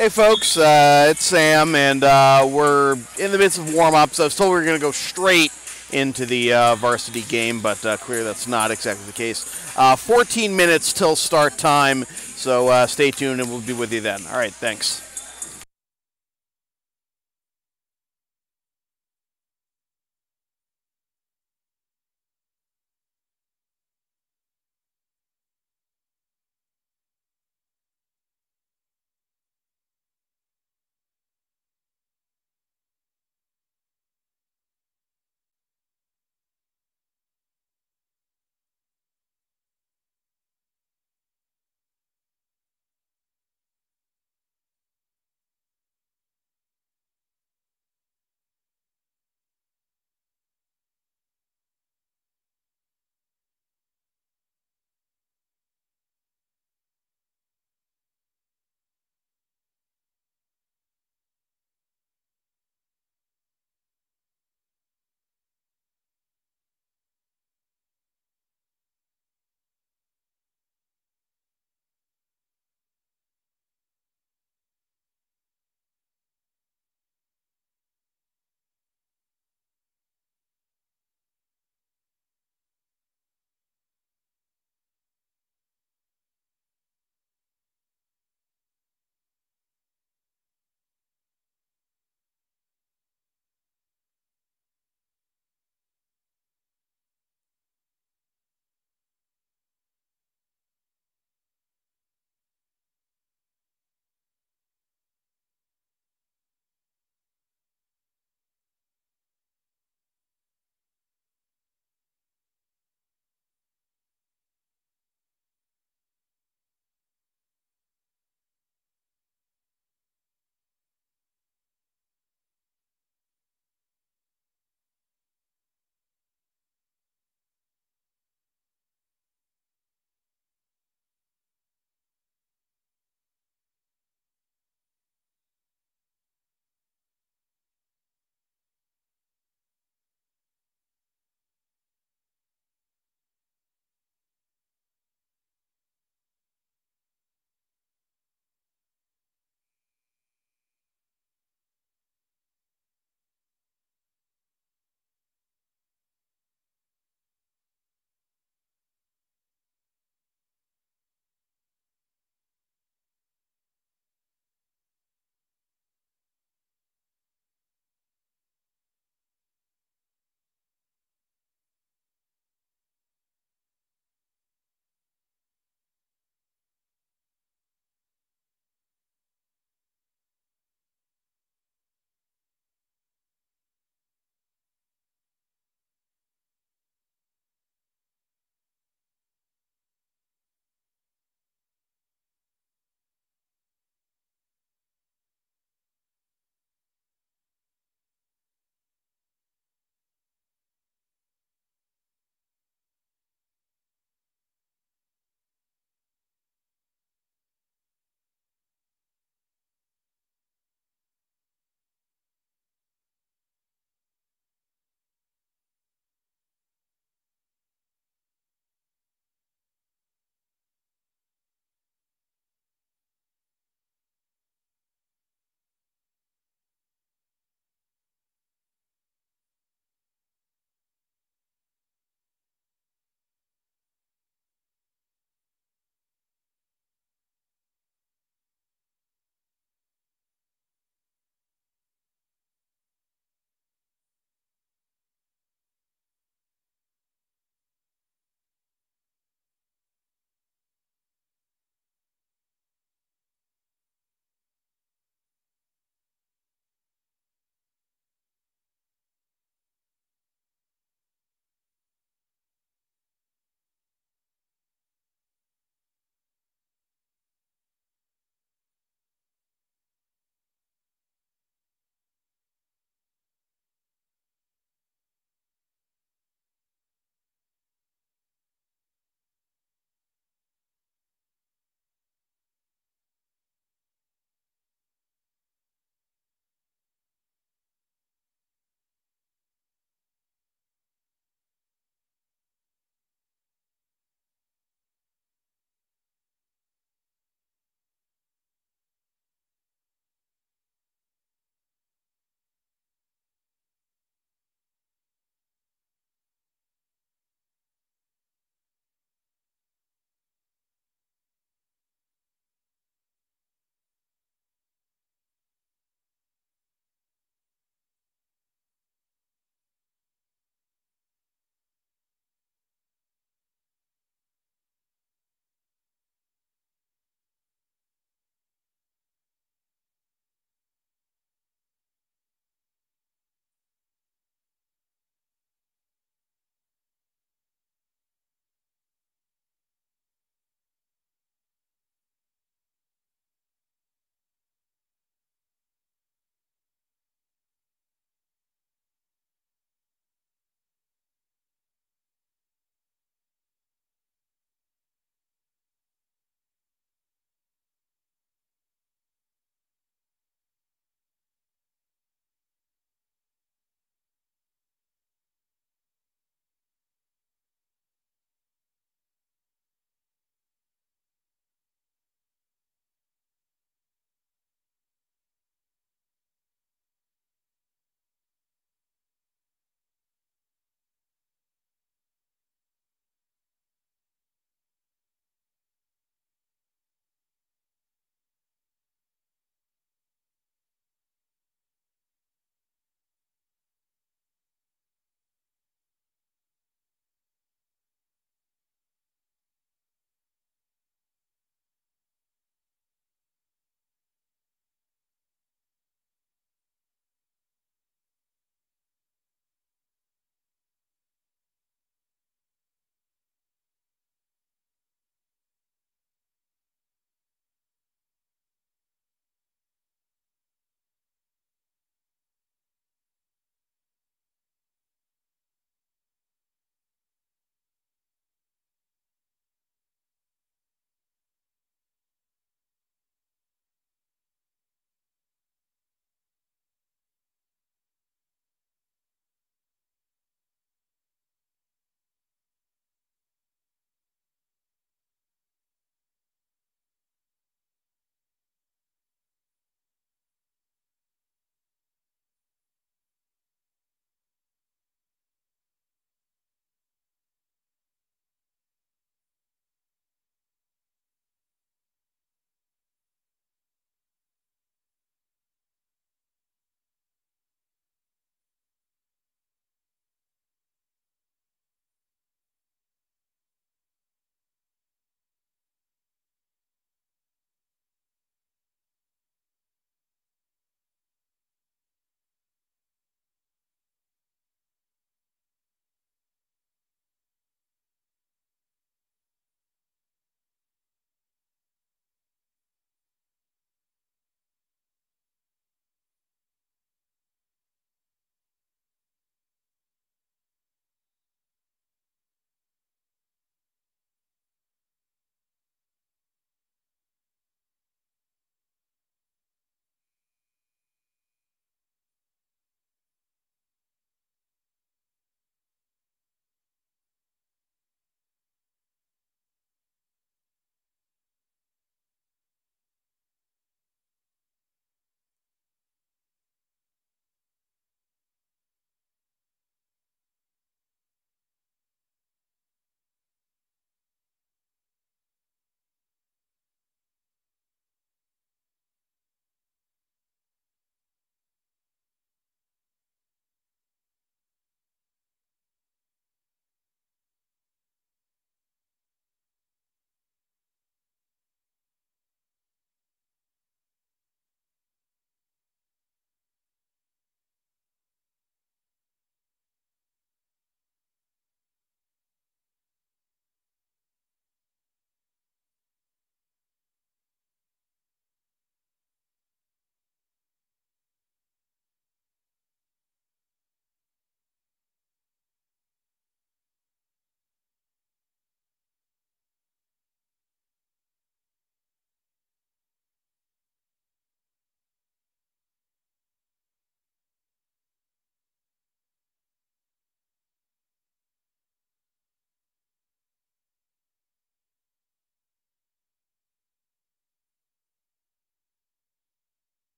Hey folks, it's Sam, and we're in the midst of warm-ups. I was told we were going to go straight into the varsity game, but clearly that's not exactly the case. 14 minutes till start time, so stay tuned and we'll be with you then. All right, thanks.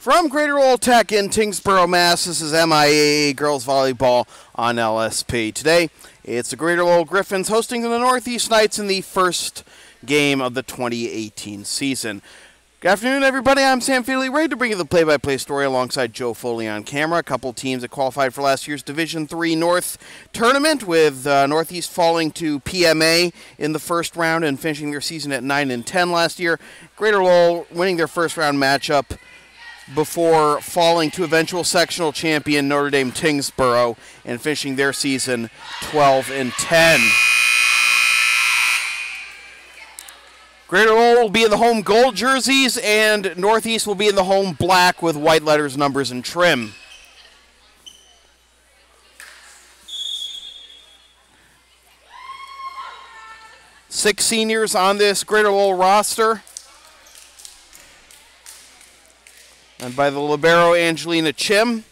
From Greater Lowell Tech in Tingsboro, Mass., this is MIAA Girls Volleyball on LSP. Today, it's the Greater Lowell Gryphons hosting the Northeast Knights in the first game of the 2018 season. Good afternoon, everybody. I'm Sam Feely, ready to bring you the play-by-play story alongside Joe Foley on camera. A couple teams that qualified for last year's Division III North tournament, with Northeast falling to PMA in the first round and finishing their season at 9-10 last year. Greater Lowell winning their first-round matchup before falling to eventual sectional champion Notre Dame Tingsboro and finishing their season 12-10. Greater Lowell will be in the home gold jerseys, and Northeast will be in the home black with white letters, numbers, and trim. Six seniors on this Greater Lowell roster. And by the libero, Angelina Chim.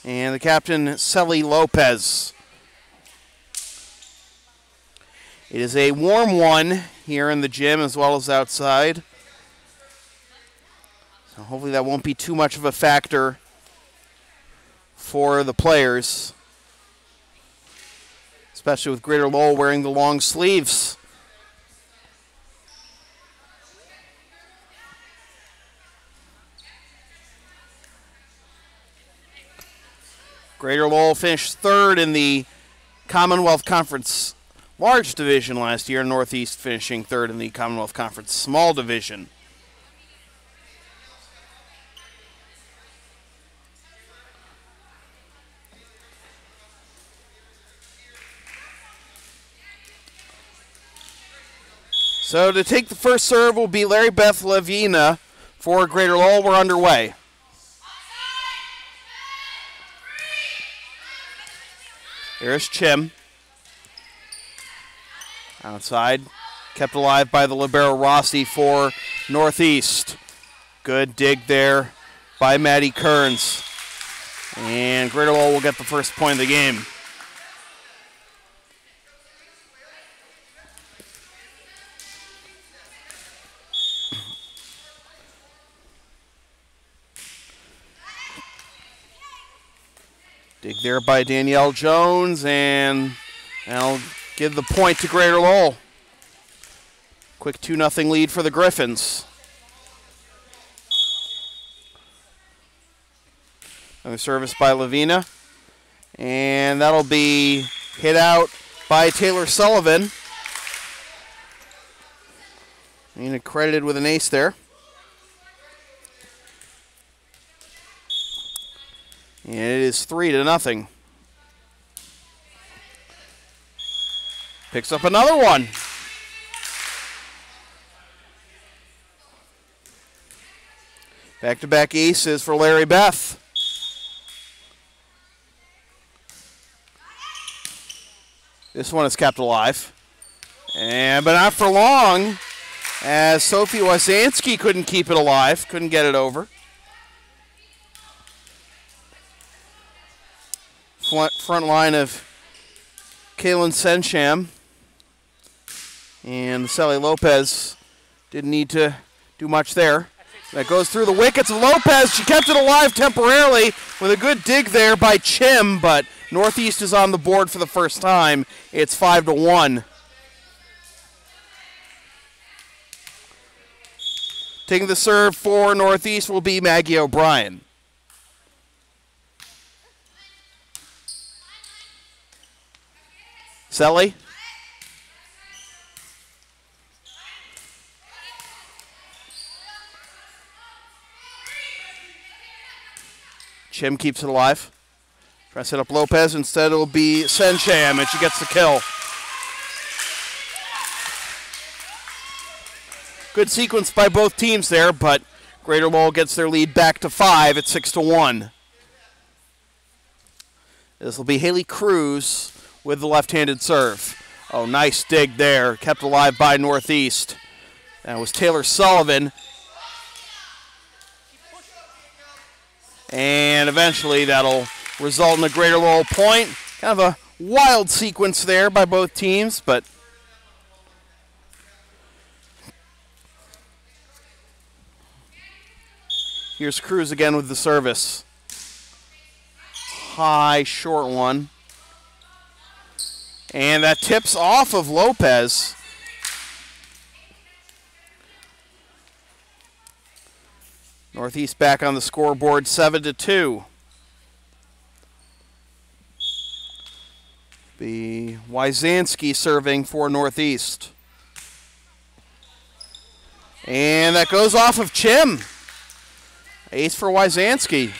And the captain, Celly Lopez. It is a warm one here in the gym as well as outside. So hopefully that won't be too much of a factor for the players, especially with Greater Lowell wearing the long sleeves. Greater Lowell finished third in the Commonwealth Conference Large Division last year, Northeast finishing third in the Commonwealth Conference Small Division. So to take the first serve will be Larry Beth Levina for Greater Lowell. We're underway. Here's Chim. Outside, kept alive by the libero Rossi for Northeast. Good dig there by Maddie Kearns. And Greater Lowell will get the first point of the game. Dig there by Danielle Jones, and that'll give the point to Greater Lowell. Quick 2-0 lead for the Gryphons. Another service by Lavina, and that'll be hit out by Taylor Sullivan. And credited with an ace there. And it is 3-0. Picks up another one. Back-to-back aces for Larry Beth. This one is kept alive. But not for long, as Sophie Wasansky couldn't keep it alive, couldn't get it over. Front line of Kaylin Sensham and Celly Lopez didn't need to do much there. That goes through the wickets of Lopez. She kept it alive temporarily with a good dig there by Chim, but Northeast is on the board for the first time. It's 5-1. Taking the serve for Northeast will be Maggie O'Brien. Celly. Chim keeps it alive. Try to set up Lopez. Instead, it'll be Sensham, and she gets the kill. Good sequence by both teams there, but Greater Lowell gets their lead back to 5 at 6-1. This will be Haley Cruz with the left-handed serve. Oh, nice dig there. Kept alive by Northeast. That was Taylor Sullivan. And eventually that'll result in a Greater Lowell point. Kind of a wild sequence there by both teams, but Here's Cruz again with the service. High, short one. And that tips off of Lopez. Northeast back on the scoreboard, 7-2. Be Wyzanski serving for Northeast. And that goes off of Chim. Ace for Wyzanski.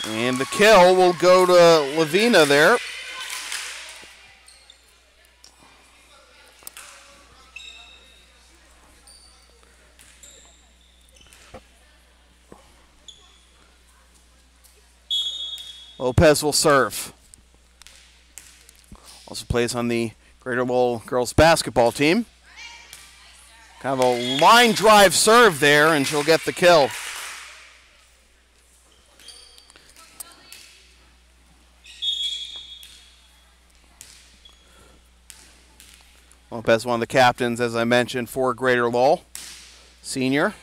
And the kill will go to Lavina there. Lopez will serve. Also plays on the Greater Lowell girls basketball team. Kind of a line drive serve there, and she'll get the kill. Lopez, one of the captains, as I mentioned, for Greater Lowell, senior.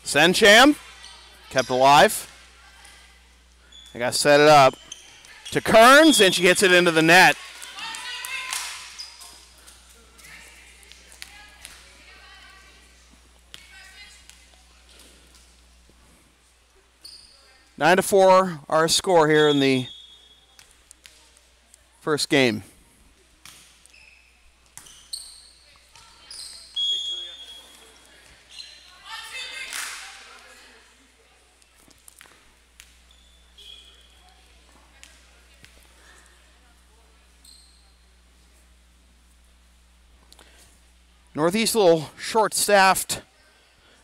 Sencham, kept alive. They got to set it up to Kearns, and she hits it into the net. 9-4, our score here in the first game. Northeast a little short-staffed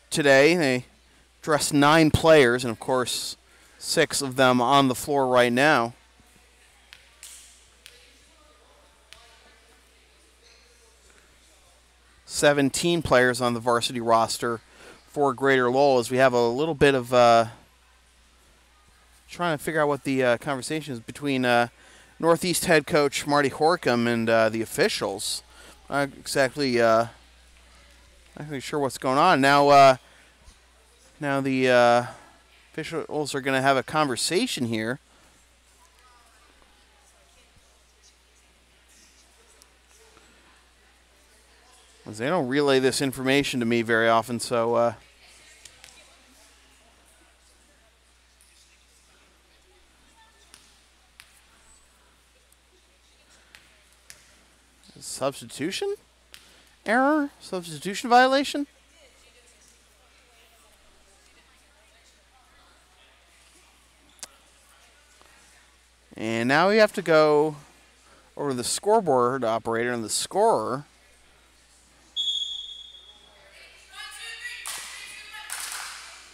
today. They dressed 9 players, and of course 6 of them on the floor right now. "17 players on the varsity roster for Greater Lowell, as we have a little bit of trying to figure out what the conversation is between Northeast head coach Marty Horkham and the officials. Not exactly sure what's going on. Now the officials are going to have a conversation here. Because they don't relay this information to me very often, so substitution error? Substitution violation? And now we have to go over to the scoreboard operator and the scorer.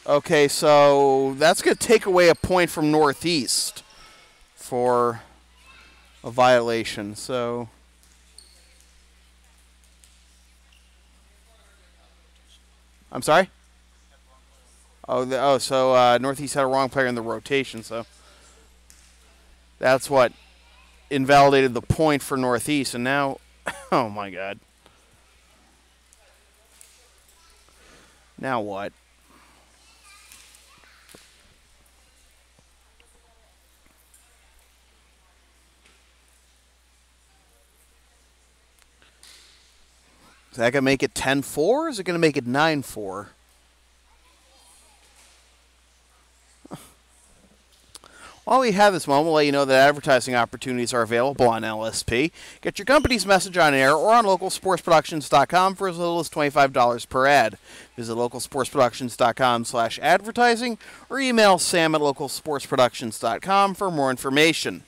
Okay, so that's going to take away a point from Northeast for a violation. So I'm sorry? So Northeast had a wrong player in the rotation, so that's what invalidated the point for Northeast. And now, oh my God. Now what? Is that going to make it 10-4, or is it going to make it 9-4? While we have this moment, we'll let you know that advertising opportunities are available on LSP. Get your company's message on air or on localsportsproductions.com for as little as $25 per ad. Visit localsportsproductions.com/advertising or email sam@localsportsproductions.com for more information.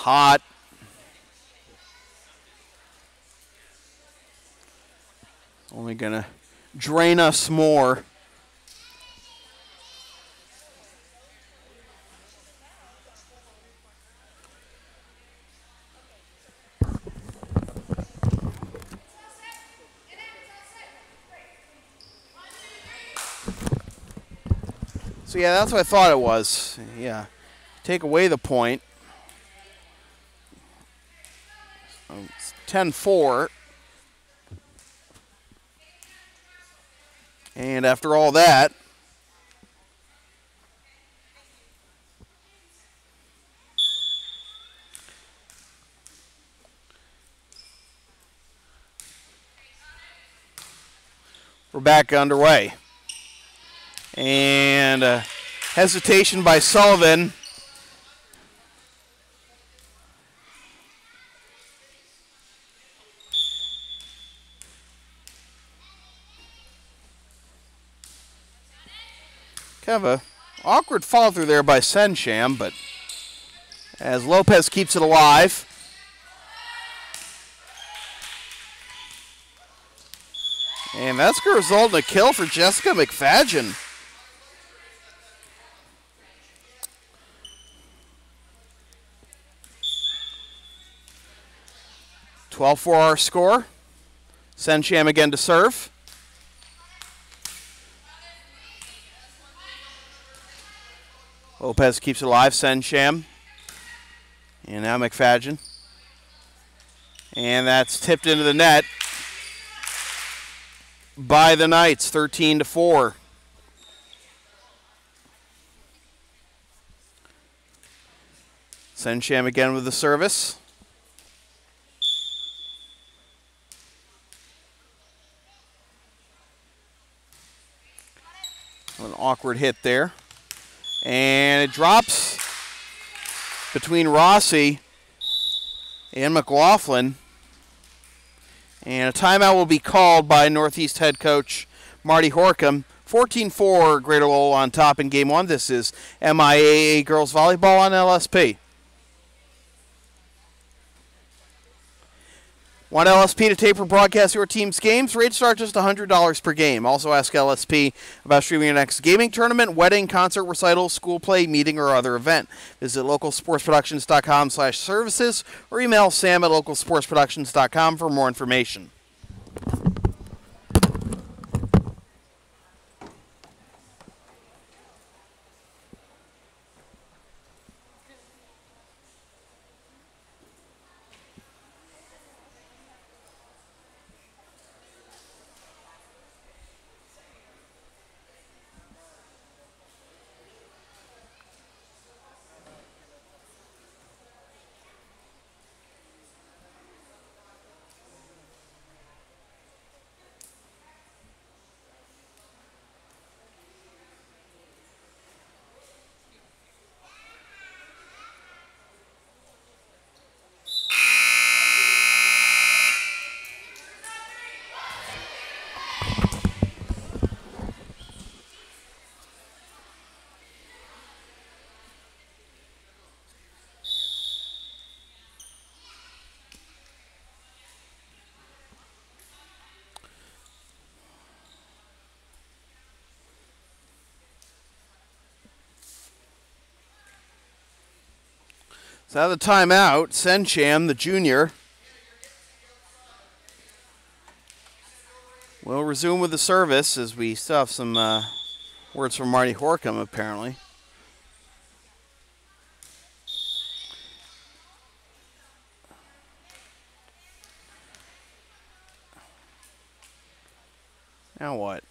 hot. Only going to drain us more. So, yeah, that's what I thought it was. Yeah. Take away the point. It's 10-4. And after all that, we're back underway. And hesitation by Sullivan. Kind of a awkward follow through there by Sensham, but as Lopez keeps it alive. And that's going to result in a kill for Jessica McFadgen. (12-4) our score. Sensham again to serve. Lopez keeps it alive. Sensham. And now McFadgen. And that's tipped into the net by the Knights, 13-4. Sensham again with the service. An awkward hit there. And it drops between Rossi and McLaughlin. And a timeout will be called by Northeast head coach Marty Horkham. 14-4 Greater Lowell on top in game one. This is MIAA girls volleyball on LSP. Want LSP to tape or broadcast your team's games? Rates start just $100 per game. Also ask LSP about streaming your next gaming tournament, wedding, concert, recital, school play, meeting, or other event. Visit localsportsproductions.com/services or email sam@localsportsproductions.com for more information. So out of the timeout, Sensham, the junior, will resume with the service as we still have some words from Marty Horkham, apparently. Now what?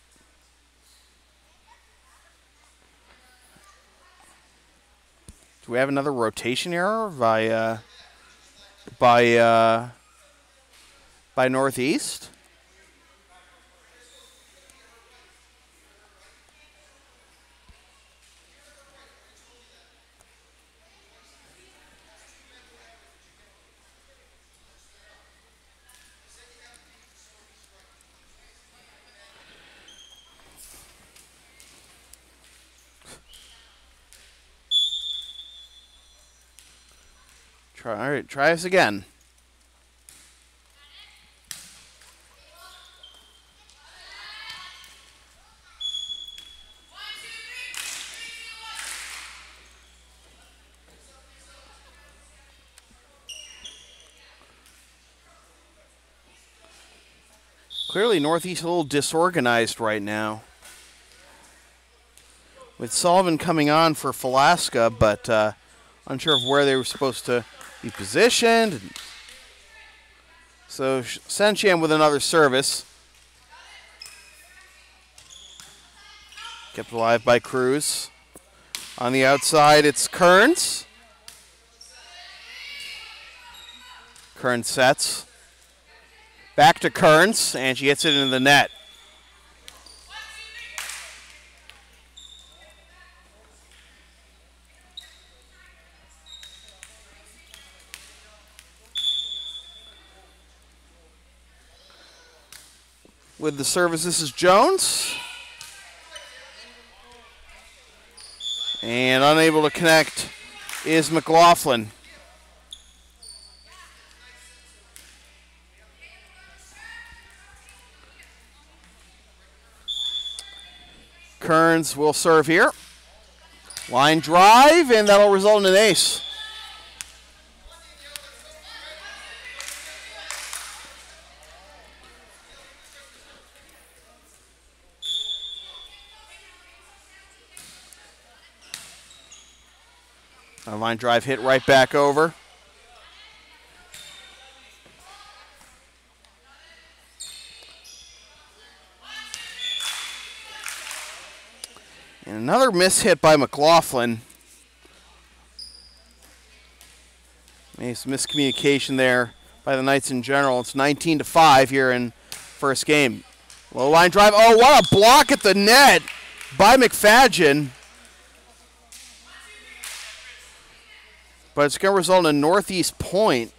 Do we have another rotation error by Northeast? All right, try us again. Clearly, Northeast a little disorganized right now. With Sullivan coming on for Falaska, but unsure of where they were supposed to be positioned. So Sensham with another service. Kept alive by Cruz. On the outside, it's Kearns. Kearns sets. Back to Kearns, and she hits it into the net. With the service, this is Jones. And unable to connect is McLaughlin. Kearns will serve here. Line drive, and that'll result in an ace. A line drive hit right back over. And another miss hit by McLaughlin. Maybe some miscommunication there by the Knights in general. It's 19-5 here in first game. Low line drive. Oh, what a block at the net by McFadgen. But it's going to result in a Northeast point.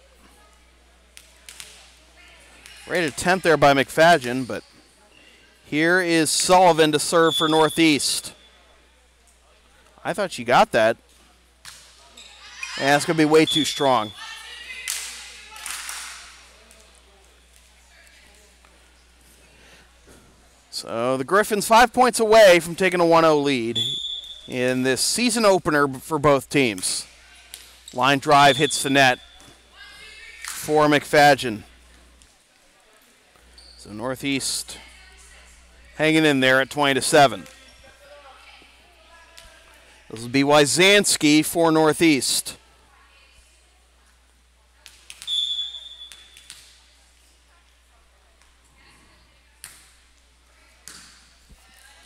Great attempt there by McFadgen, but here is Sullivan to serve for Northeast. I thought she got that. And that's going to be way too strong. So the Gryphons 5 points away from taking a 1-0 lead in this season opener for both teams. Line drive hits the net for McFadgen. So Northeast hanging in there at 20-7. This will be Wyzanski for Northeast.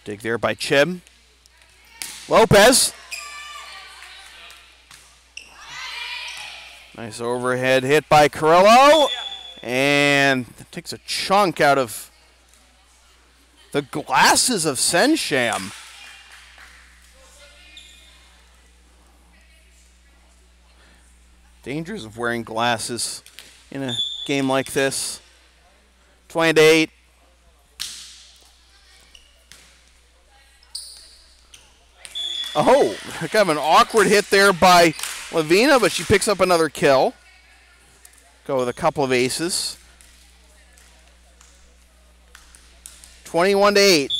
Dig there by Chim. Lopez. Nice overhead hit by Carrillo. And takes a chunk out of the glasses of Sensham. Dangers of wearing glasses in a game like this. 20-8. Oh, kind of an awkward hit there by Lavina, but she picks up another kill. Go with a couple of aces. 21-8.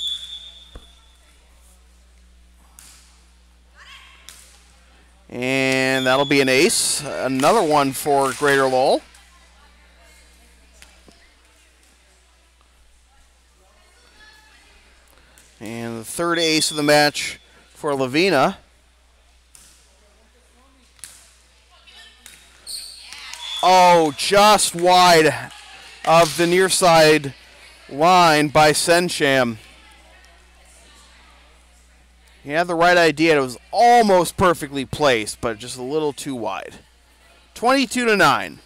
And that'll be an ace. Another one for Greater Lowell. And the third ace of the match for Lavina. Oh, just wide of the near side line by Sensham. He had the right idea. It was almost perfectly placed, but just a little too wide. 22-9.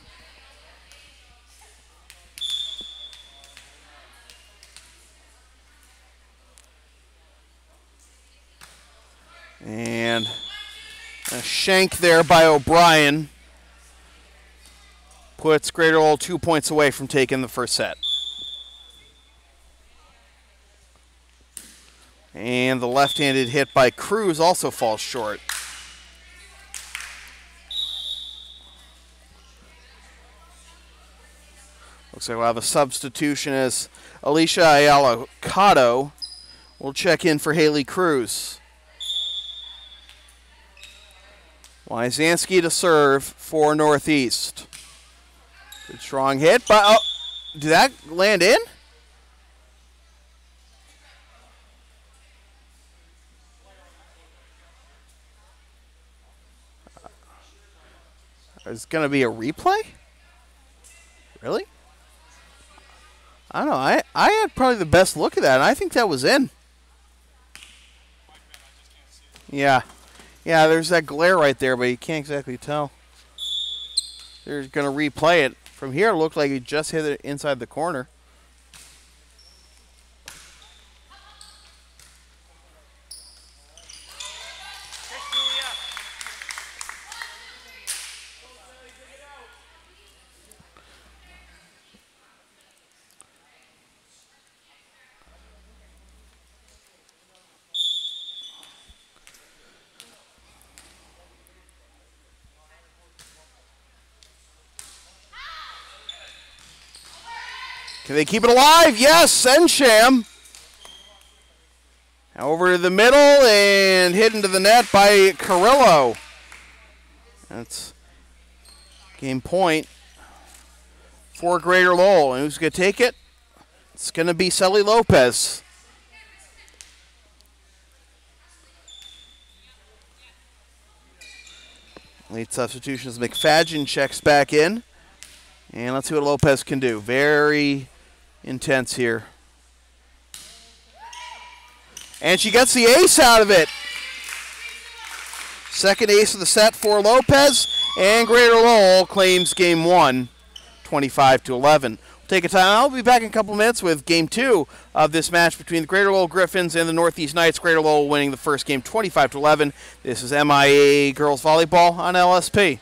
And a shank there by O'Brien puts Greater Lowell 2 points away from taking the first set. And the left-handed hit by Cruz also falls short. Looks like we'll have a substitution as Alicia Ayala Cotto will check in for Haley Cruz. Wyzanski to serve for Northeast. Good strong hit, but oh, did that land in? Is going to be a replay? Really? I don't know. I had probably the best look at that, and I think that was in. Yeah. Yeah, there's that glare right there, but you can't exactly tell. They're going to replay it. From here, it looked like he just hit it inside the corner. Can they keep it alive? Yes, Sensham. Over to the middle and hit into the net by Carrillo. That's game point for Greater Lowell. And who's going to take it? It's going to be Sully Lopez. Late substitutions. McFadgen checks back in. And let's see what Lopez can do. Very intense here. And she gets the ace out of it. Second ace of the set for Lopez. And Greater Lowell claims game one, 25-11. We'll take a time. I'll be back in a couple minutes with game two of this match between the Greater Lowell Gryphons and the Northeast Knights. Greater Lowell winning the first game 25-11. This is MIAA Girls Volleyball on LSP.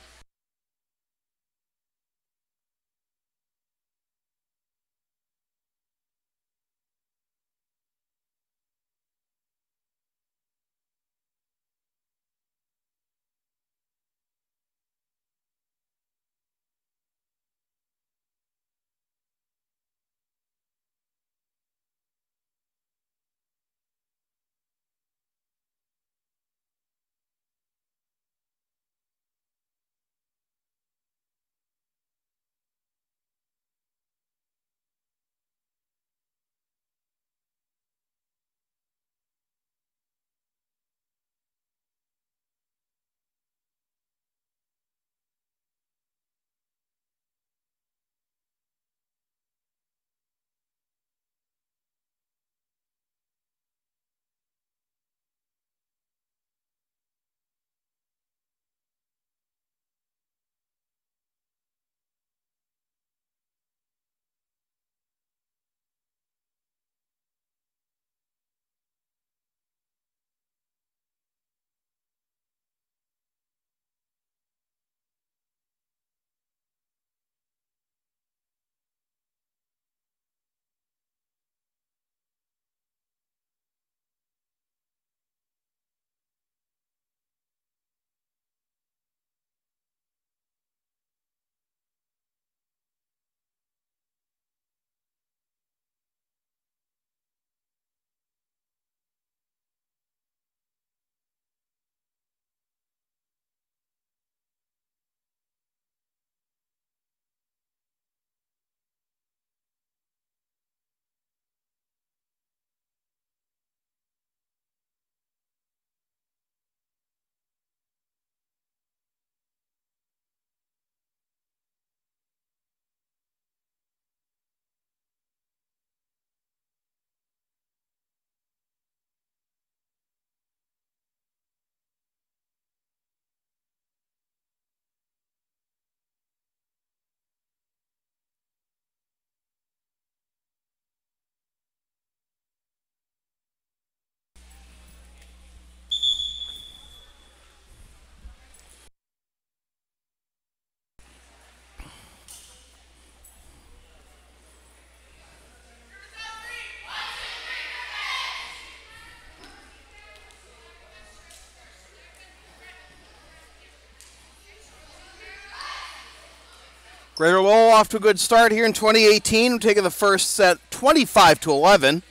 Greater Lowell off to a good start here in 2018. We're taking the first set 25-11.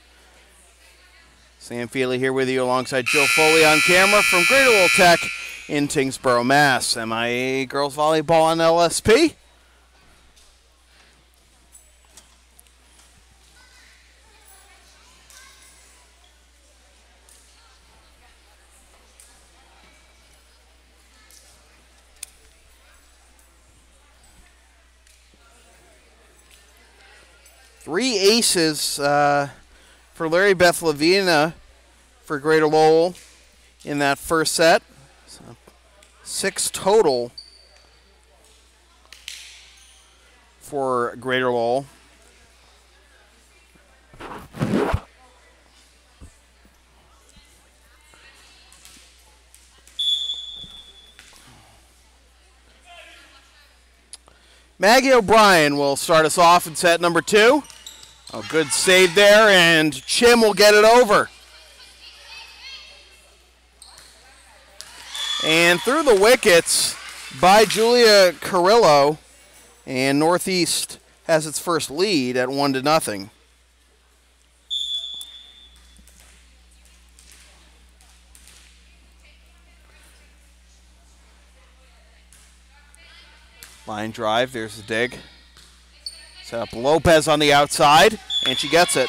Sam Feely here with you alongside Joe Foley on camera from Greater Lowell Tech in Tingsboro, Mass. MIAA Girls Volleyball on LSP. Three aces for Larry Beth Lavina for Greater Lowell in that first set. So 6 total for Greater Lowell. Maggie O'Brien will start us off in set number 2. A good save there, and Chim will get it over. And through the wickets by Julia Carrillo, and Northeast has its first lead at 1-0. Line drive, there's the dig. Set up Lopez on the outside, and she gets it.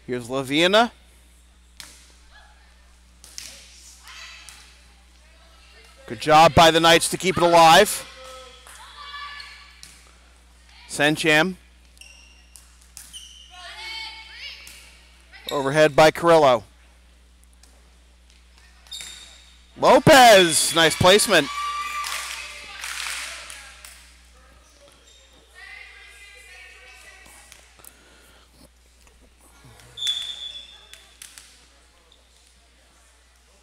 Here's Lavina. Good job by the Knights to keep it alive. Sencham. Overhead by Carrillo. Lopez, nice placement.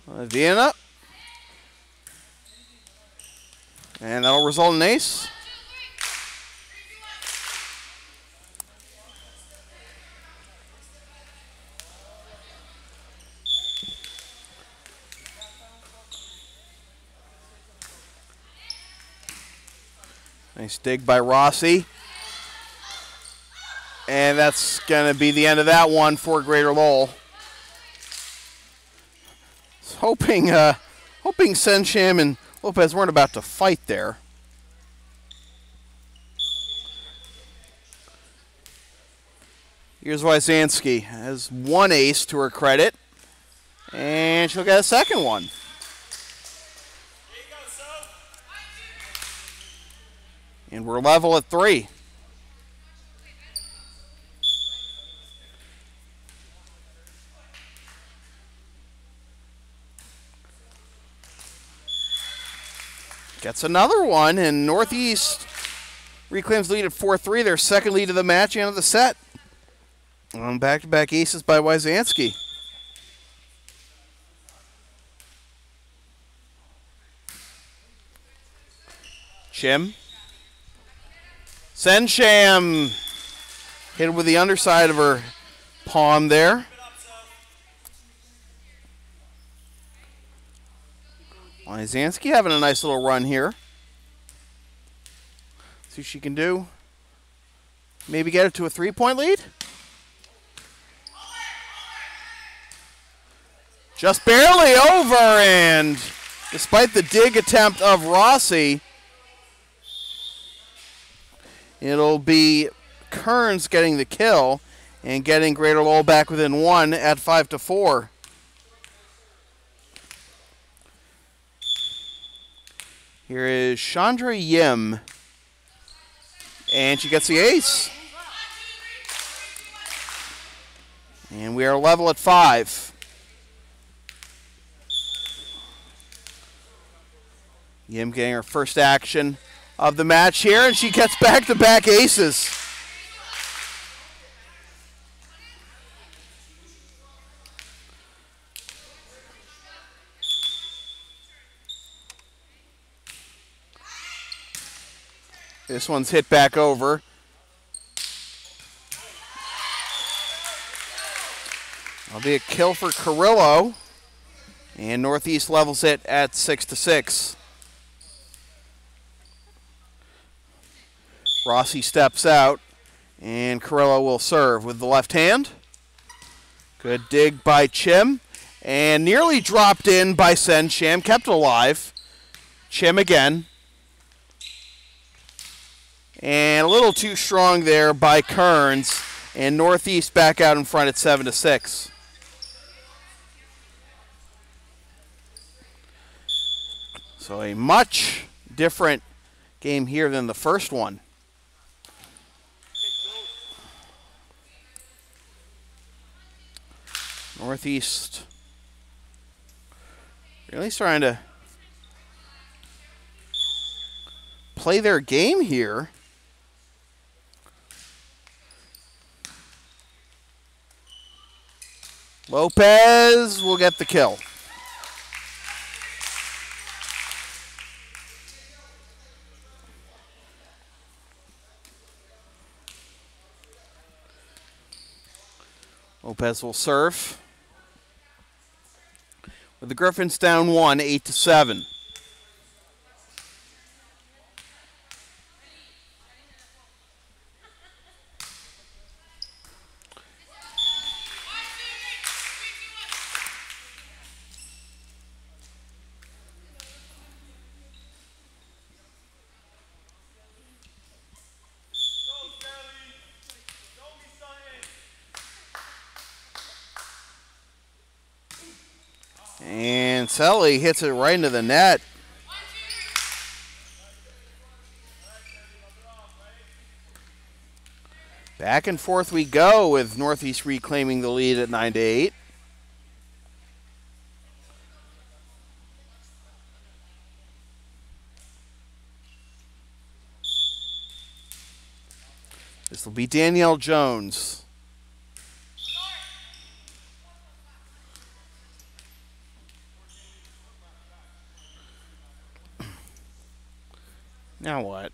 Vienna. And that'll result in an ace. Nice dig by Rossi. And that's going to be the end of that one for Greater Lowell. Hoping Sencham and Lopez weren't about to fight there. Here's Wyzanski. Has 1 ace to her credit. And she'll get a second one. And we're level at 3. Gets another one, and Northeast reclaims lead at 4-3, their second lead of the match and of the set. Back-to-back aces by Wyzanski. Chim. Sencham hit it with the underside of her palm there. Wyzanski having a nice little run here. See what she can do. Maybe get it to a 3-point lead. Just barely over, and despite the dig attempt of Rossi, it'll be Kearns getting the kill and getting Greater Lowell back within 1 at 5-4. Here is Chandra Yim, and she gets the ace. And we are level at 5. Yim getting her first action of the match here, and she gets back-to-back aces. This one's hit back over. That'll be a kill for Carrillo. And Northeast levels it at 6-6. Rossi steps out, and Carrillo will serve with the left hand. Good dig by Chim, and nearly dropped in by Sensham, kept it alive. Chim again. And a little too strong there by Kearns, and Northeast back out in front at 7-6. So a much different game here than the first one. Northeast really starting to play their game here. Lopez will get the kill. Lopez will serve. With the Gryphons down 1, 8-7. And Selly hits it right into the net. Back and forth we go with Northeast reclaiming the lead at 9-8. This will be Danielle Jones. Now what?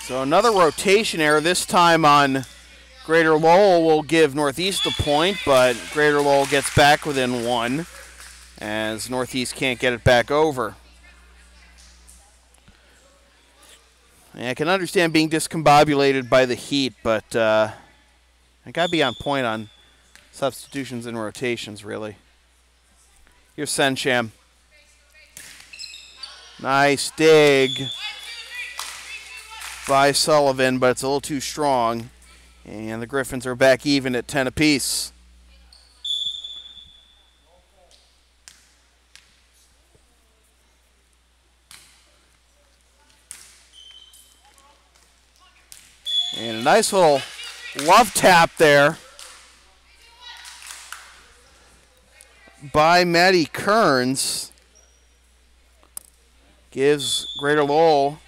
So another rotation error, this time on Greater Lowell, will give Northeast a point, but Greater Lowell gets back within 1 as Northeast can't get it back over. And I can understand being discombobulated by the heat, but I got to be on point on substitutions and rotations, really. Here's Sensham. Nice dig by Sullivan, but it's a little too strong. And the Gryphons are back even at 10 apiece. And a nice little love tap there by Maddie Kearns. Gives Greater Lowell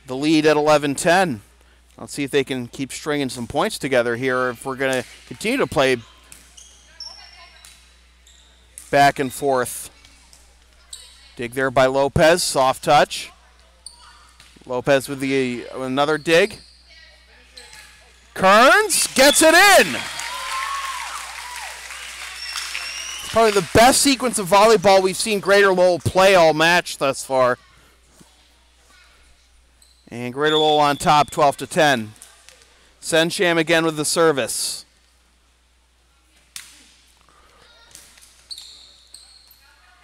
the lead at 11-10. Let's see if they can keep stringing some points together here if we're going to continue to play back and forth. Dig there by Lopez, soft touch. Lopez with another dig. Kearns gets it in. It's probably the best sequence of volleyball we've seen Greater Lowell play all match thus far. And Greater Lowell on top, 12-10. Sensham again with the service.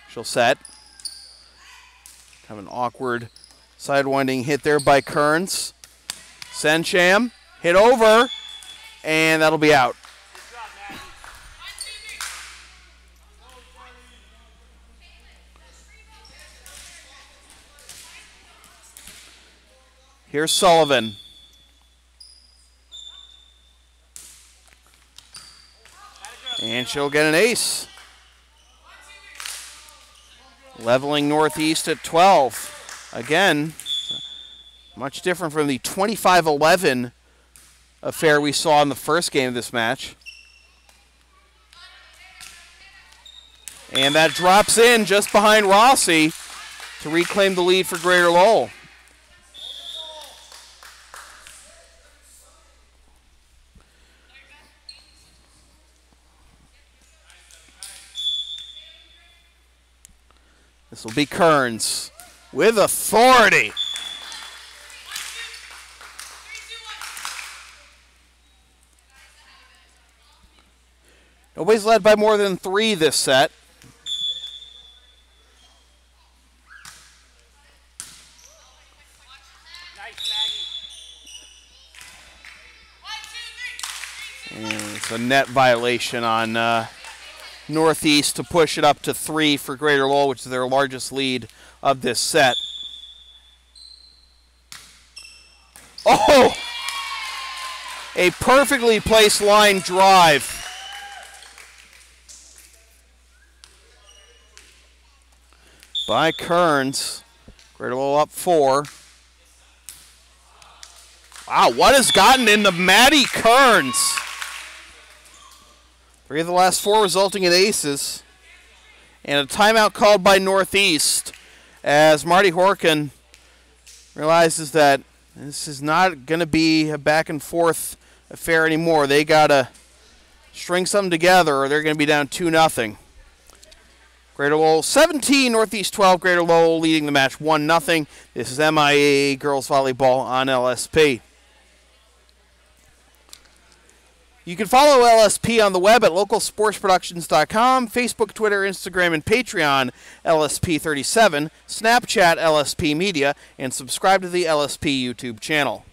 She'll set. Have an awkward sidewinding hit there by Kearns. Sensham hit over, and that'll be out. Here's Sullivan. And she'll get an ace. Leveling Northeast at 12. Again, much different from the 25-11 affair we saw in the first game of this match. And that drops in just behind Rossi to reclaim the lead for Greater Lowell. This will be Kearns with authority. Nobody's led by more than 3 this set. And it's a net violation on Northeast to push it up to 3 for Greater Lowell, which is their largest lead of this set. Oh! A perfectly placed line drive. By Kearns. Greater Lowell up 4. Wow, what has gotten into Maddie Kearns? 3 of the last 4 resulting in aces. And a timeout called by Northeast as Marty Horkin realizes that this is not going to be a back and forth affair anymore. They got to string something together or they're going to be down 2-0. Greater Lowell 17, Northeast 12. Greater Lowell leading the match 1-0. This is MIAA Girls Volleyball on LSP. You can follow LSP on the web at localsportsproductions.com, Facebook, Twitter, Instagram, and Patreon, LSP37, Snapchat, LSP Media, and subscribe to the LSP YouTube channel.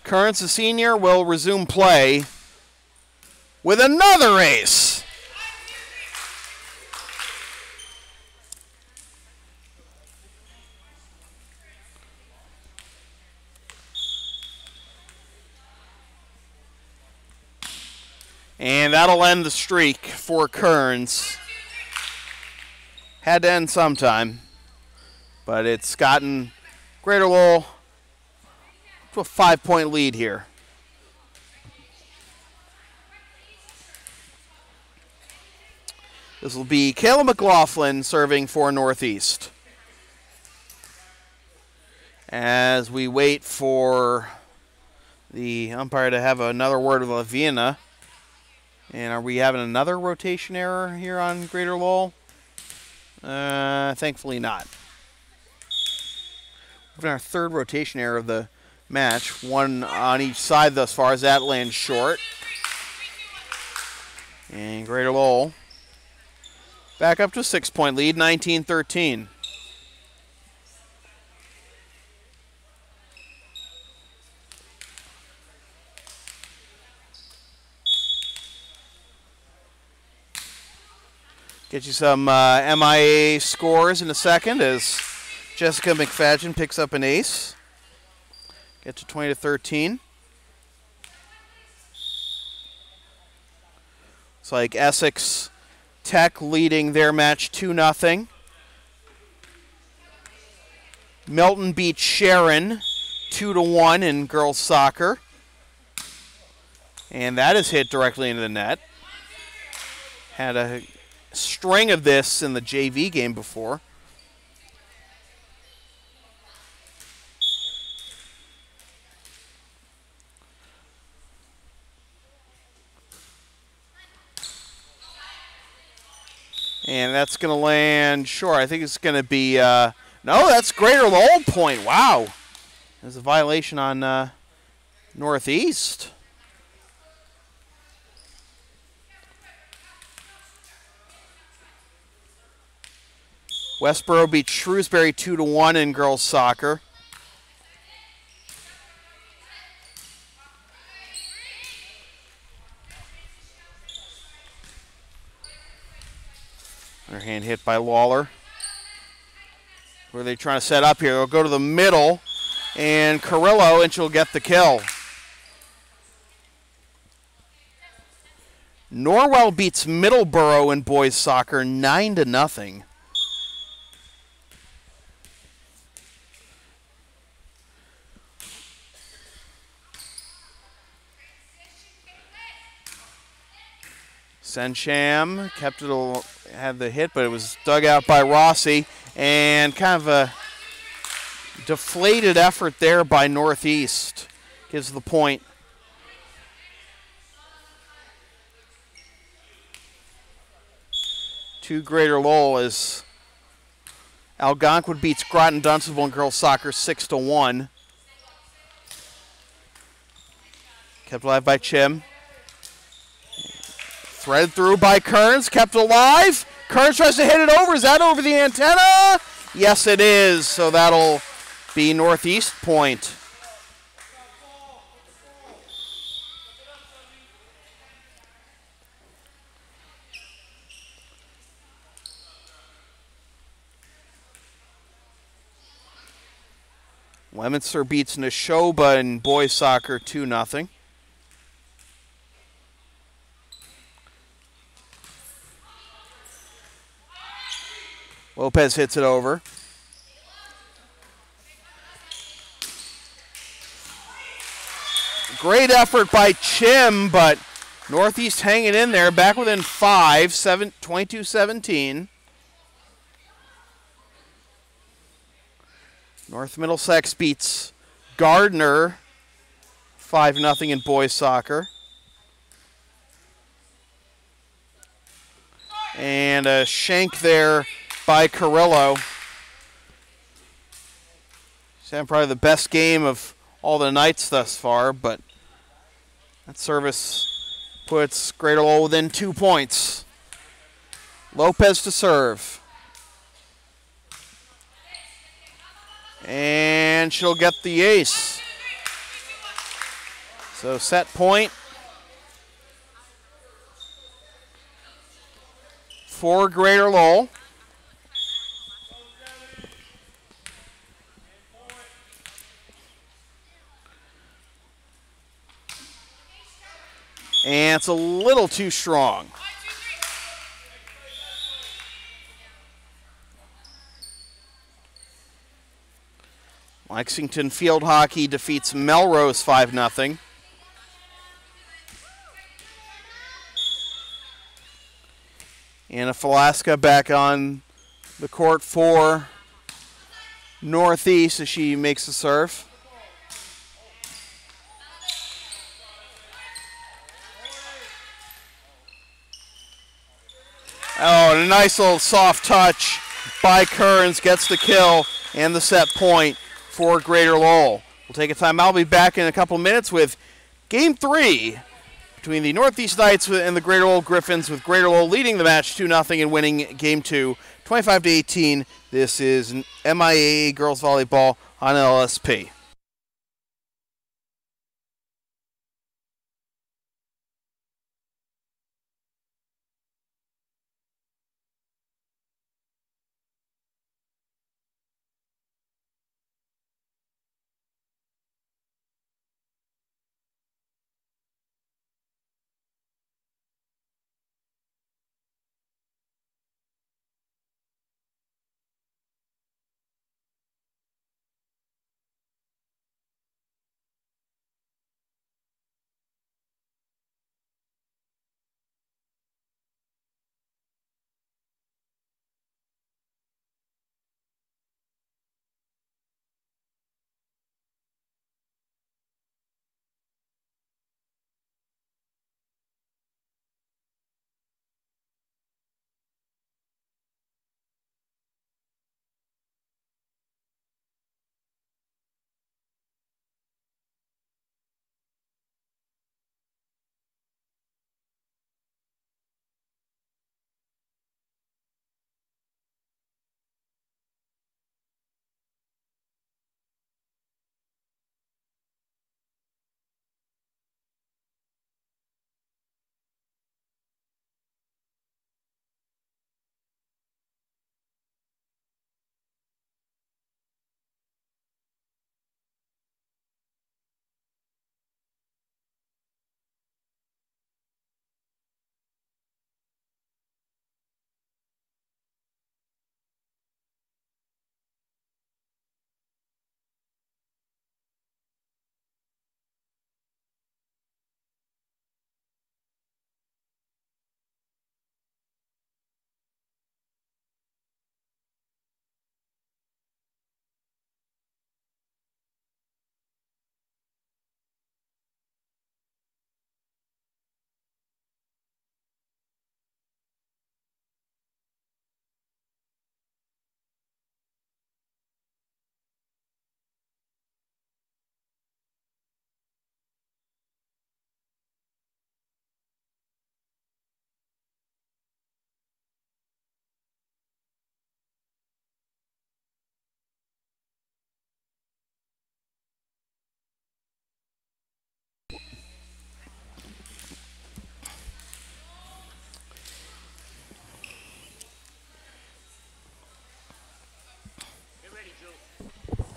Kearns, the senior, will resume play with another ace. And that'll end the streak for Kearns. Had to end sometime, but it's gotten Greater Lowell to a 5-point lead here. This will be Kayla McLaughlin serving for Northeast. As we wait for the umpire to have another word with Laviana. And are we having another rotation error here on Greater Lowell? Thankfully not. We've got our 3rd rotation error of the match, 1 on each side thus far as that lands short. And Greater Lowell back up to a 6-point lead, 19-13. Get you some MIAA scores in a second as Jessica McFadgen picks up an ace. Get to 20-13. It's like Essex Tech leading their match 2-0. Milton beat Sharon 2-1 in girls soccer. And that is hit directly into the net. Had a string of this in the JV game before. And that's going to land short. I think it's going to be, no, that's Greater Lowell point. Wow. There's a violation on Northeast. Westboro beat Shrewsbury 2-1 in girls soccer. Underhand hit by Lawler. Where are they trying to set up here? They'll go to the middle, and Carrillo, and she'll get the kill. Norwell beats Middleborough in boys soccer 9-0. Sensham kept it, had the hit, but it was dug out by Rossi, and kind of a deflated effort there by Northeast. Gives the point. To Greater Lowell as Algonquin beats Groton Dunstable in girls soccer 6-1. Kept alive by Chim. Threaded through by Kearns, kept alive. Kearns tries to hit it over. Is that over the antenna? Yes, it is. So that'll be Northeast point. Leominster beats Neshoba in boys soccer 2-0. Lopez hits it over. Great effort by Chim, but Northeast hanging in there, back within 5, 22-17. North Middlesex beats Gardner 5-0 in boys soccer. And a shank there by Carrillo. He's having probably the best game of all the nights thus far, but that service puts Greater Lowell within 2 points. Lopez to serve. And she'll get the ace. So set point for Greater Lowell. And it's a little too strong. Lexington Field Hockey defeats Melrose 5-0. Anna Falaska back on the court for Northeast as she makes the serve. Oh, and a nice little soft touch by Kearns gets the kill and the set point for Greater Lowell. We'll take a timeout. I'll be back in a couple minutes with Game 3 between the Northeast Knights and the Greater Lowell Gryphons, with Greater Lowell leading the match 2-0 and winning Game 2, 25-18. This is MIAA Girls Volleyball on LSP.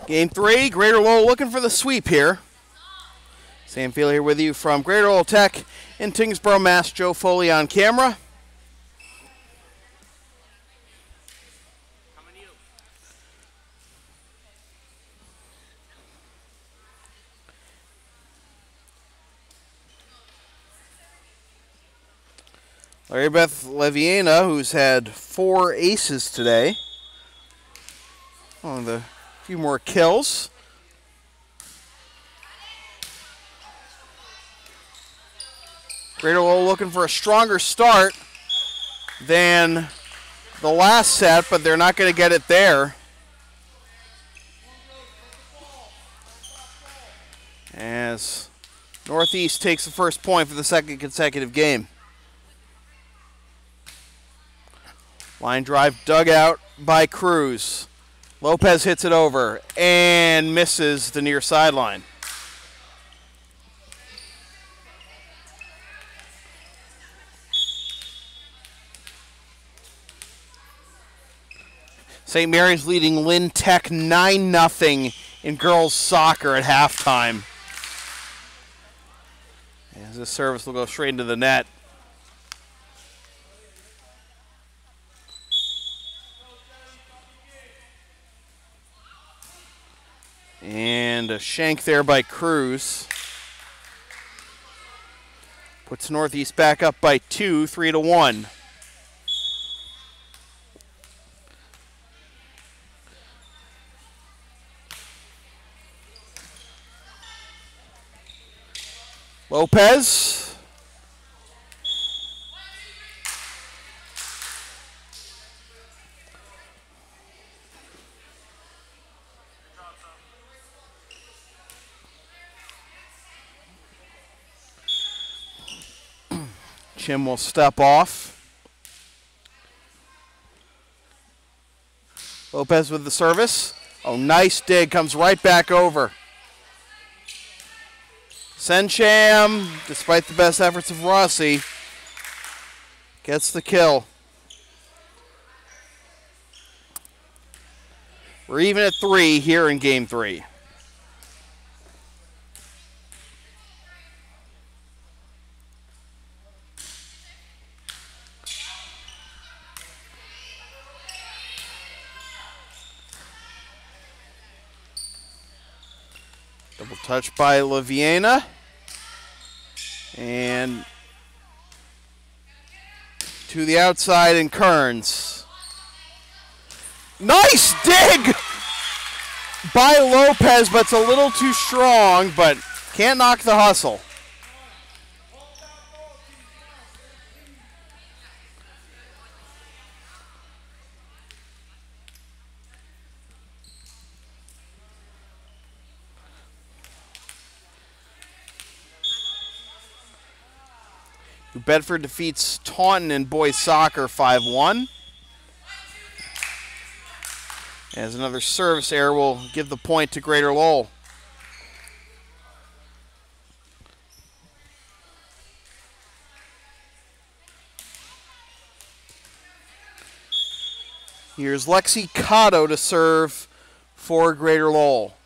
Game 3, Greater Lowell looking for the sweep here. Sam Feely here with you from Greater Lowell Tech in Tingsboro, Mass. Joe Foley on camera. Larry Beth Leviena, who's had 4 aces today. Oh, a few more kills. Greater Lowell looking for a stronger start than the last set, but they're not going to get it there. As Northeast takes the first point for the second consecutive game. Line drive dug out by Cruz. Lopez hits it over and misses the near sideline. St. Mary's leading Lynn Tech 9-0 in girls soccer at halftime. As this service will go straight into the net. And a shank there by Cruz. Puts Northeast back up by 2, 3-1. Lopez. Chim will step off. Lopez with the service. Oh, nice dig. Comes right back over. Sencham, despite the best efforts of Rossi, gets the kill. We're even at 3 here in Game 3. Double touch by Leviena. And to the outside and Kearns. Nice dig by Lopez, but it's a little too strong, but can't knock the hustle. Bedford defeats Taunton in boys soccer 5-1. As another service error will give the point to Greater Lowell. Here's Lexi Cotto to serve for Greater Lowell.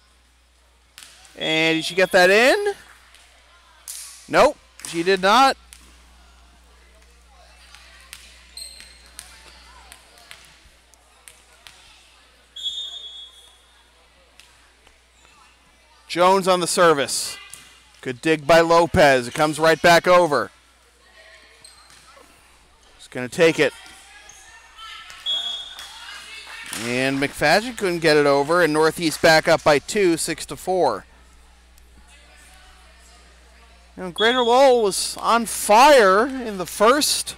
And did she get that in? Nope, she did not. Jones on the service. Good dig by Lopez. It comes right back over. He's going to take it. And McFadgen couldn't get it over, and Northeast back up by 2, 6-4. You know, Greater Lowell was on fire in the first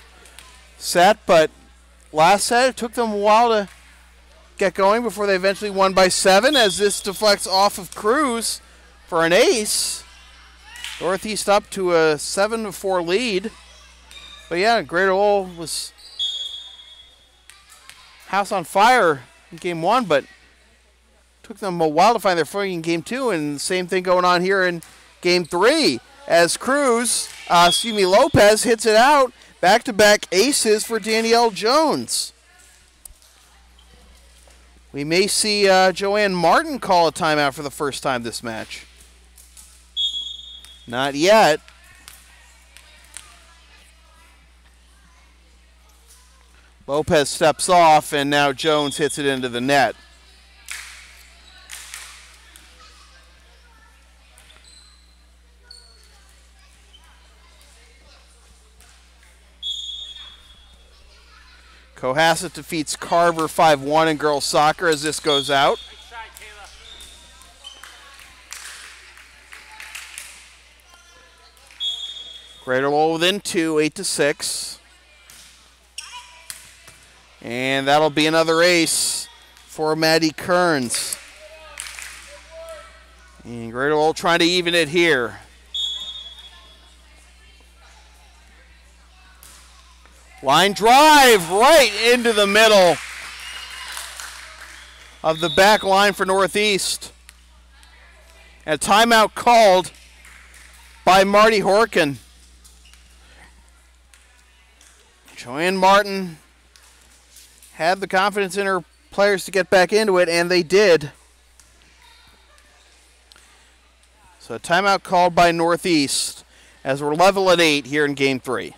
set, but last set it took them a while to get going before they eventually won by 7, as this deflects off of Cruz for an ace. Northeast up to a 7-4 lead. But yeah, Greater Lowell was house on fire in Game 1, but took them a while to find their footing in Game 2, and the same thing going on here in Game 3 as Lopez hits it out. Back-to-back aces for Danielle Jones. We may see Joanne Martin call a timeout for the first time this match. Not yet. Lopez steps off, and now Jones hits it into the net. Cohasset defeats Carver 5-1 in girls soccer as this goes out. Greater Lowell within 2, 8-6. And that'll be another ace for Maddie Kearns. And Greater Lowell trying to even it here. Line drive right into the middle of the back line for Northeast. And a timeout called by Marty Horkin. Joanne Martin had the confidence in her players to get back into it, and they did. So a timeout called by Northeast as we're level at 8 here in Game 3.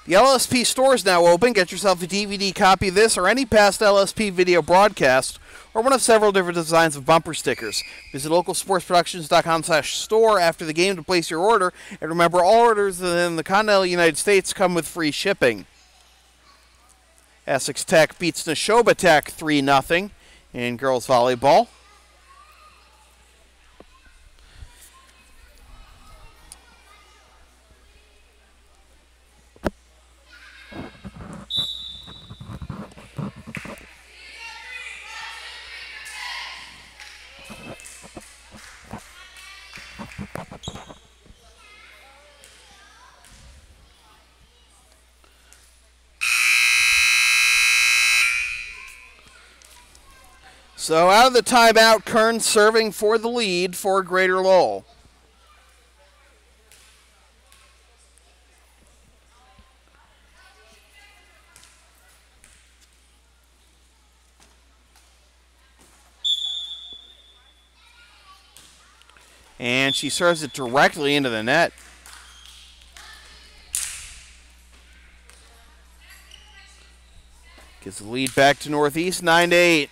The LSP store is now open. Get yourself a DVD copy of this or any past LSP video broadcast or one of several different designs of bumper stickers. Visit localsportsproductions.com/store after the game to place your order. And remember, all orders in the continental United States come with free shipping. Essex Tech beats Neshoba Tech 3-0 in girls volleyball. So out of the timeout, Kearns serving for the lead for Greater Lowell. And she serves it directly into the net. Gives the lead back to Northeast, 9-8.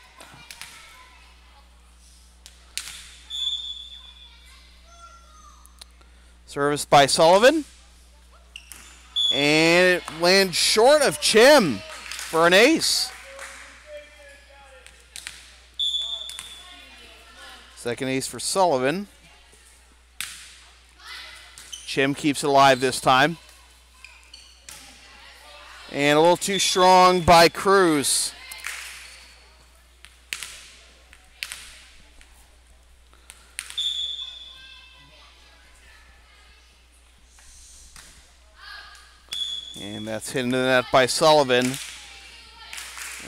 Service by Sullivan. And it lands short of Chim for an ace. Second ace for Sullivan. Chim keeps it alive this time. And a little too strong by Cruz. And that's hit into the net by Sullivan.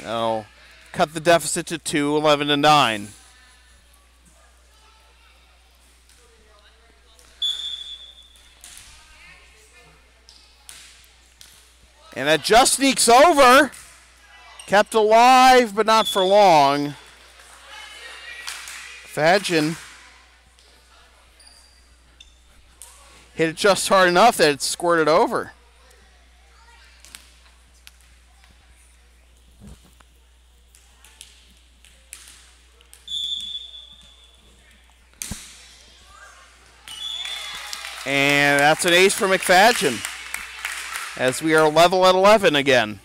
That'll cut the deficit to 2, 11-9. And that just sneaks over. Kept alive, but not for long. Fadgen hit it just hard enough that it squirted over. And that's an ace for McFadgen, as we are level at 11 again.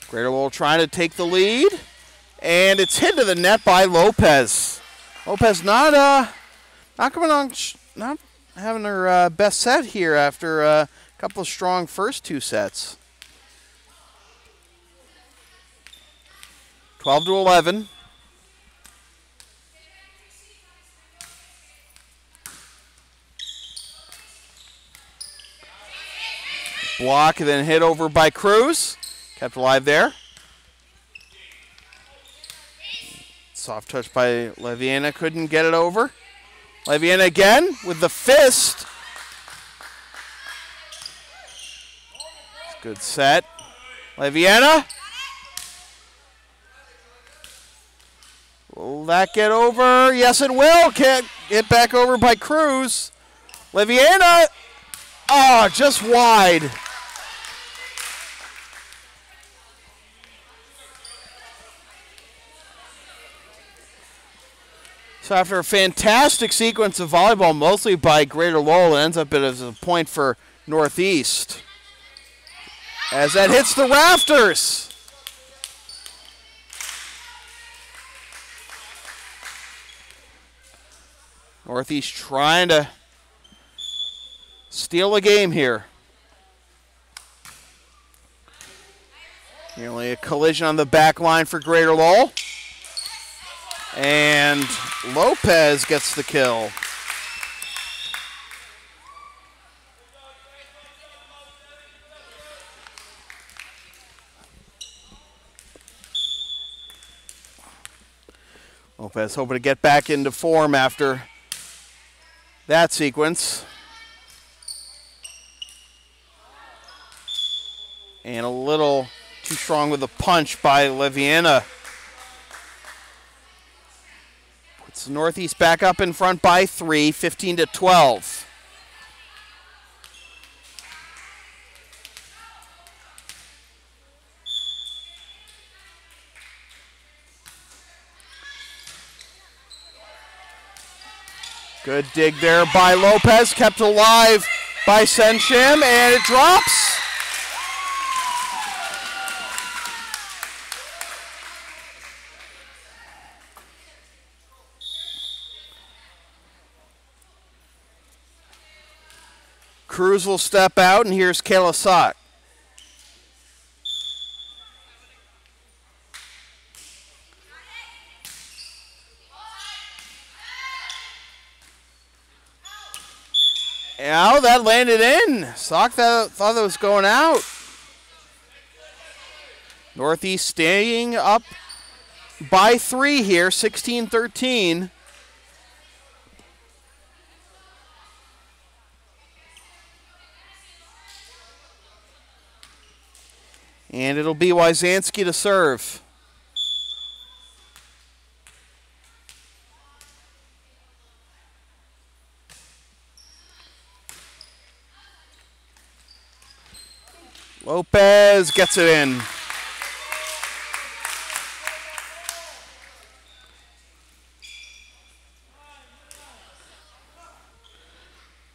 Greater Lowell trying to take the lead, and it's hit to the net by Lopez. Lopez not coming on, not having her best set here after a couple of strong first 2 sets. 12-11. Block and then hit over by Cruz. Kept alive there. Soft touch by Leviana, couldn't get it over. Leviana again with the fist. Good set. Leviana. Will that get over? Yes, it will. Can't get back over by Cruz. Leviana. Oh, just wide. So after a fantastic sequence of volleyball, mostly by Greater Lowell, it ends up as a point for Northeast. As that hits the rafters. Northeast trying to steal a game here. Nearly a collision on the back line for Greater Lowell. And Lopez gets the kill. Lopez hoping to get back into form after that sequence. And a little too strong with a punch by Leviana. Puts Northeast back up in front by 3, 15-12. Good dig there by Lopez, kept alive by Senshim, and it drops. Cruz will step out, and here's Kayla Sock. Now that landed in. Sock thought that was going out. Northeast staying up by 3 here, 16-13. And it'll be Wyzanski to serve. Lopez gets it in.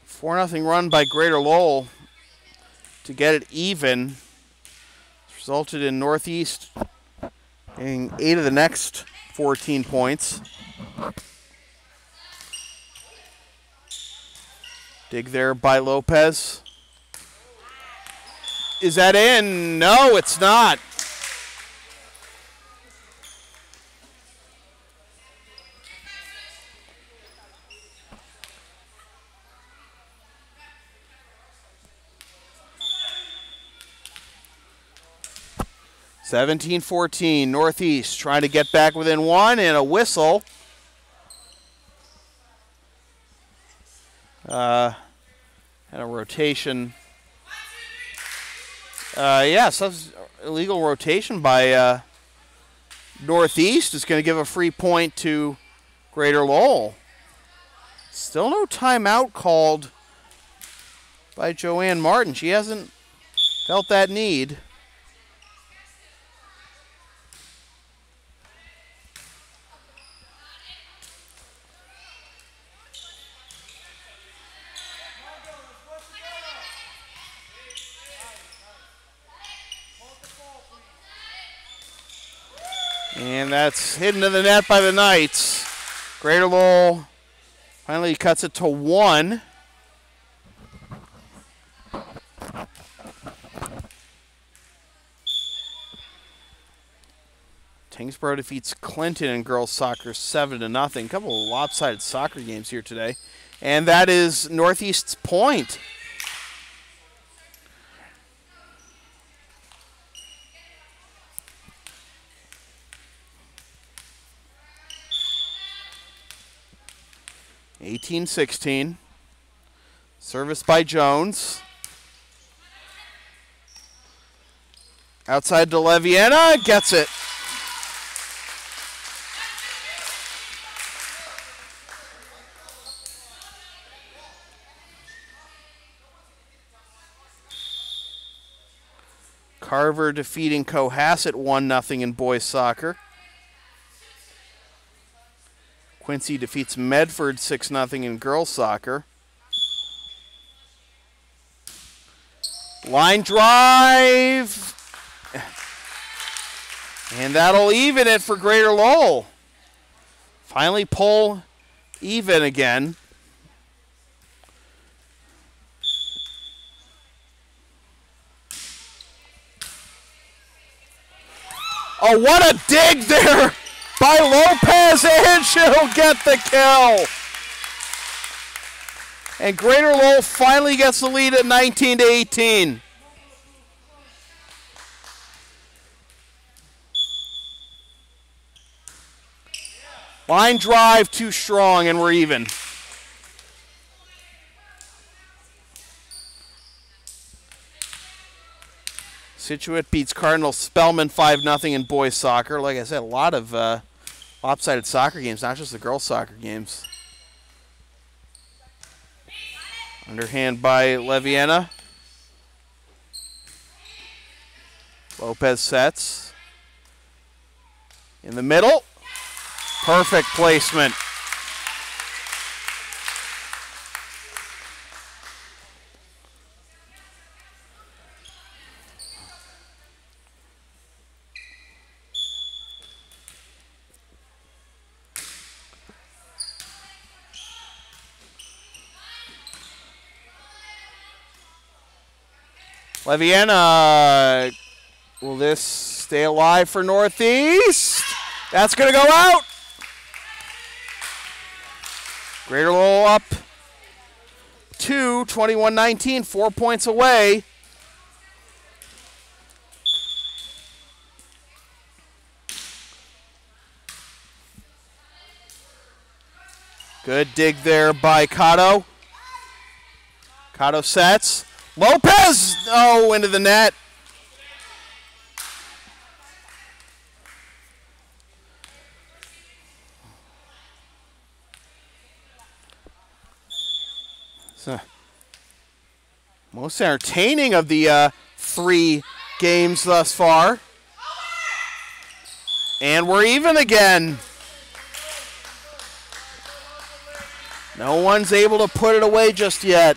Four 0 run by Greater Lowell to get it even. Resulted in Northeast getting 8 of the next 14 points. Dig there by Lopez. Is that in? No, it's not. (17-14) Northeast trying to get back within 1 and a whistle. And a rotation. Yes, that's illegal rotation by Northeast is going to give a free point to Greater Lowell. Still no timeout called by Joanne Martin. She hasn't felt that need. And that's hidden to the net by the Knights. Greater Lowell finally cuts it to 1. Tingsboro defeats Clinton in girls soccer 7-0. A couple of lopsided soccer games here today. And that is Northeast's point. 18-16. Service by Jones. Outside to Leviana, gets it. Carver defeating Cohasset 1-0 in boys soccer. Quincy defeats Medford 6-0 in girls soccer. Line drive. And that'll even it for Greater Lowell. Finally pull even again. Oh, what a dig there by Lopez, and she'll get the kill. And Greater Lowell finally gets the lead at 19-18. Line drive too strong, and we're even. Scituate beats Cardinal Spellman 5-0 in boys soccer. Like I said, a lot of lopsided soccer games, not just the girls soccer games. Underhand by Leviana. Lopez sets. In the middle. Perfect placement. Leviana, will this stay alive for Northeast? That's going to go out. Greater Lowell up 2, 21-19, 4 points away. Good dig there by Cotto. Cotto sets. Lopez! Oh, into the net. So, most entertaining of the 3 games thus far. And we're even again. No one's able to put it away just yet.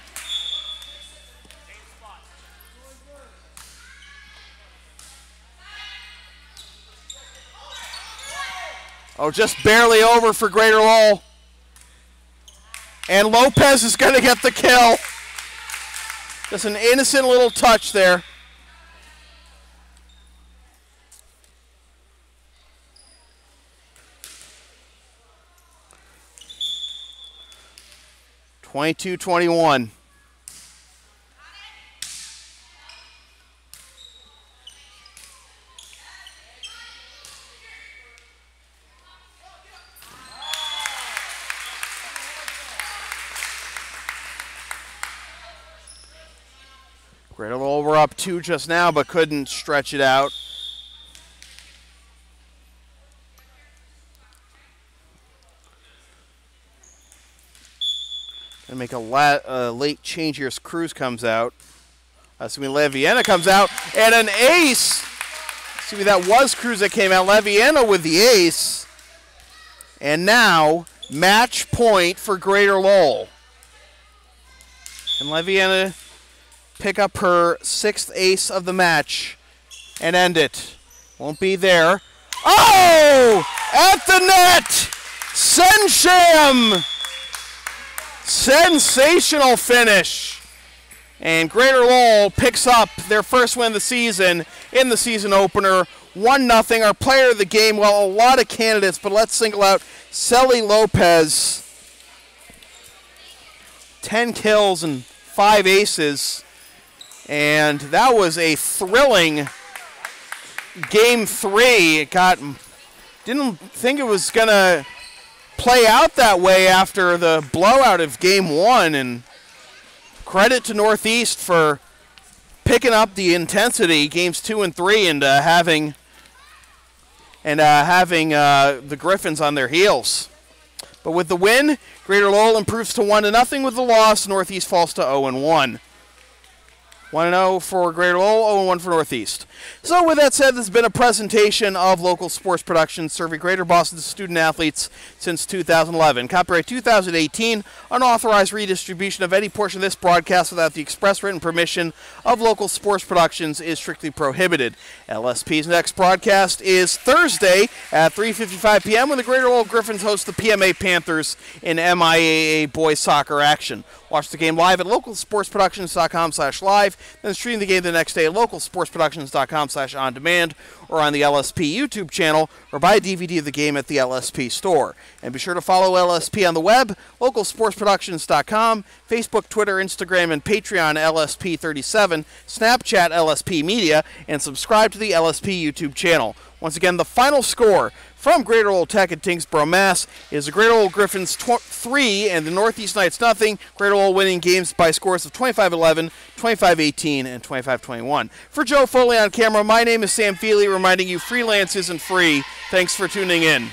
Oh, just barely over for Greater Lowell. And Lopez is going to get the kill. Just an innocent little touch there. (22-21). Greater Lowell were up 2 just now, but couldn't stretch it out. Gonna make a late change here as Cruz comes out. Assuming Leviana comes out, and an ace. Excuse me, that was Cruz that came out. Leviana with the ace. And now, match point for Greater Lowell. And Leviana pick up her 6th ace of the match and end it. Won't be there. Oh! At the net! Sensham! Sensational finish. And Greater Lowell picks up their first win of the season in the season opener. 1-0. Our player of the game, well, a lot of candidates, but let's single out Celi Lopez. 10 kills and 5 aces. And that was a thrilling game 3. Didn't think it was going to play out that way after the blowout of Game 1, and credit to Northeast for picking up the intensity Games 2 and 3 and having the Gryphons on their heels. But with the win, Greater Lowell improves to 1-0. With the loss, Northeast falls to 0-1. 1-0 for Greater Lowell, 0-1 for Northeast. So with that said, this has been a presentation of Local Sports Productions serving Greater Boston student-athletes since 2011. Copyright 2018, unauthorized redistribution of any portion of this broadcast without the express written permission of Local Sports Productions is strictly prohibited. LSP's next broadcast is Thursday at 3:55 p.m. when the Greater Lowell Gryphons host the PMA Panthers in MIAA boys soccer action. Watch the game live at localsportsproductions.com/live, then stream the game the next day at localsportsproductions.com/on-demand or on the LSP YouTube channel, or buy a DVD of the game at the LSP store. And be sure to follow LSP on the web, localsportsproductions.com, Facebook, Twitter, Instagram, and Patreon LSP37, Snapchat LSP Media, and subscribe to the LSP YouTube channel. Once again, the final score from Greater Lowell Tech at Tingsboro, Mass. is the Greater Lowell Gryphons 3 and the Northeast Knights 0. Greater Lowell winning games by scores of 25-11, 25-18, and 25-21. For Joe Foley on camera, my name is Sam Feely, reminding you freelance isn't free. Thanks for tuning in.